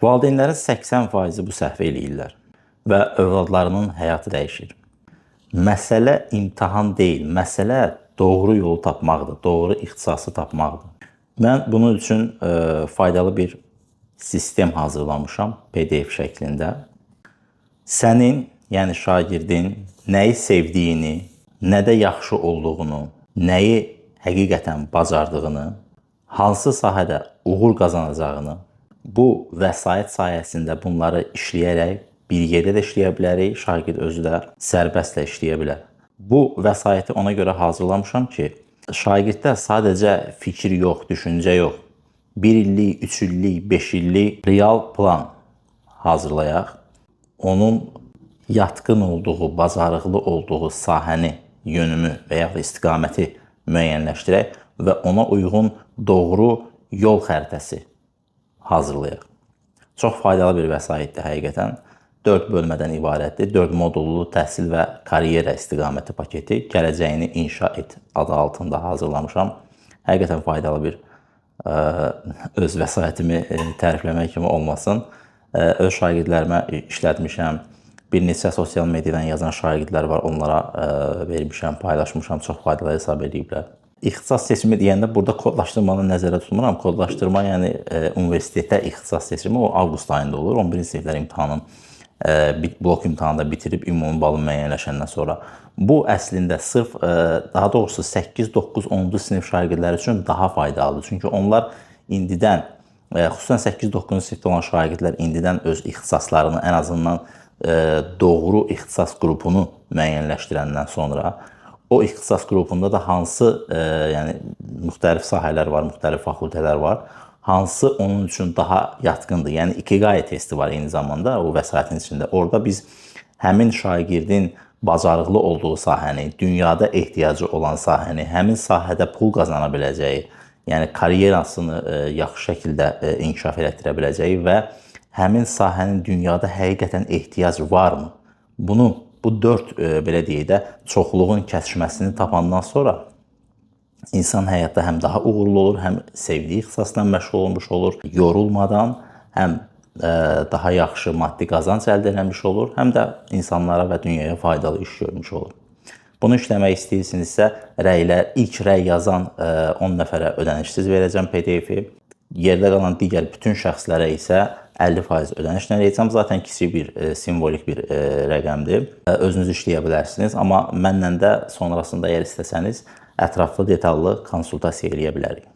Valideynlərin 80% bu səhvi eləyirlər və övladlarının həyatı dəyişir. Məsələ imtahan deyil, məsələ doğru yolu tapmaqdır, doğru ixtisası tapmaqdır. Mən bunun üçün faydalı bir sistem hazırlamışam PDF şəklində. Sənin, yəni şagirdin nəyi sevdiyini, nədə yaxşı olduğunu, nəyi həqiqətən bacardığını, hansı sahədə uğur qazanacağını, bu vəsait sayəsində bunları işləyərək bir yerdə də işləyə bilərik, şagird özü də sərbəstlə işləyə bilər. Bu vəsaiti ona görə hazırlamışam ki, şagirddə sadəcə fikir yox, düşüncə yox, 1 illik, 3 illik, 5 illik real plan hazırlayaq. Onun yatqın olduğu, bacarıqlı olduğu sahəni, yönümü və ya da istiqaməti müəyyənləşdirək və ona uyğun doğru yol xəritəsi hazırlayaq. Çox faydalı bir vəsaitdir həqiqətən. 4 bölmədən ibarətdir. 4 modullu təhsil və karyera istiqaməti paketi gələcəyini inşa et adı altında hazırlamışam. Həqiqətən faydalı bir öz vəsaitimi tərifləmək kimi olmasın. Öz şagirdlərimə işlətmişəm. Bir neçə sosial mediadan yazan şagirdlər var, onlara vermişəm, paylaşmışam, çox faydalı hesab ediblər. İxtisas seçimi deyəndə burada kodlaşdırmanı nəzərdə tutmuram. Kodlaşdırma, yəni universitetdə ixtisas seçimi o avqust ayında olur. 11-ci siniflər imtahanın blok imtahanında bitirib ümumi balın müəyyənləşəndən sonra. Bu əslində sırf, daha doğrusu 8, 9, 10-cu sinif şagirdləri üçün daha faydalıdır. Çünki onlar indidən, xüsusən 8, 9-cu sinifdə olan şagirdlər indidən öz ixtisaslarını, ən azından doğru ixtisas qrupunu müəyyənləşdirəndən sonra o ixtisas qrupunda da hansı, yəni müxtəlif sahələr var, müxtəlif fakültələr var, hansı onun üçün daha yatqındır. Yəni Ikigai testi var eyni zamanda o vəsaitin içində. Orada biz həmin şagirdin bacarıqlı olduğu sahəni, dünyada ehtiyacı olan sahəni, həmin sahədə pul qazana biləcəyi, yəni karyerasını yaxşı şəkildə inkişaf etdirə biləcəyi və həmin sahənin dünyada həqiqətən ehtiyac varmı? Bu 4 belə deyək də çoxluğun kəsişməsini tapandan sonra insan həyatda həm daha uğurlu olur, həm sevdiyi ixtisasla məşğul olmuş olur, yorulmadan həm daha yaxşı maddi qazanc əldə etmiş olur, həm də insanlara və dünyaya faydalı iş görmüş olur. Bunu işləmək istəyirsinizsə, ilk rəy yazan 10 nəfərə ödənişsiz verəcəm PDF-i. Yerdə qalan digər bütün şəxslərə isə 50% ödənişlə verəcəm. Zaten kiçik bir, simvolik bir rəqəmdir. Özünüz işləyə bilərsiniz. Amma mənlə də sonrasında əgər istəsəniz, ətraflı, detallı konsultasiya eləyə bilərik.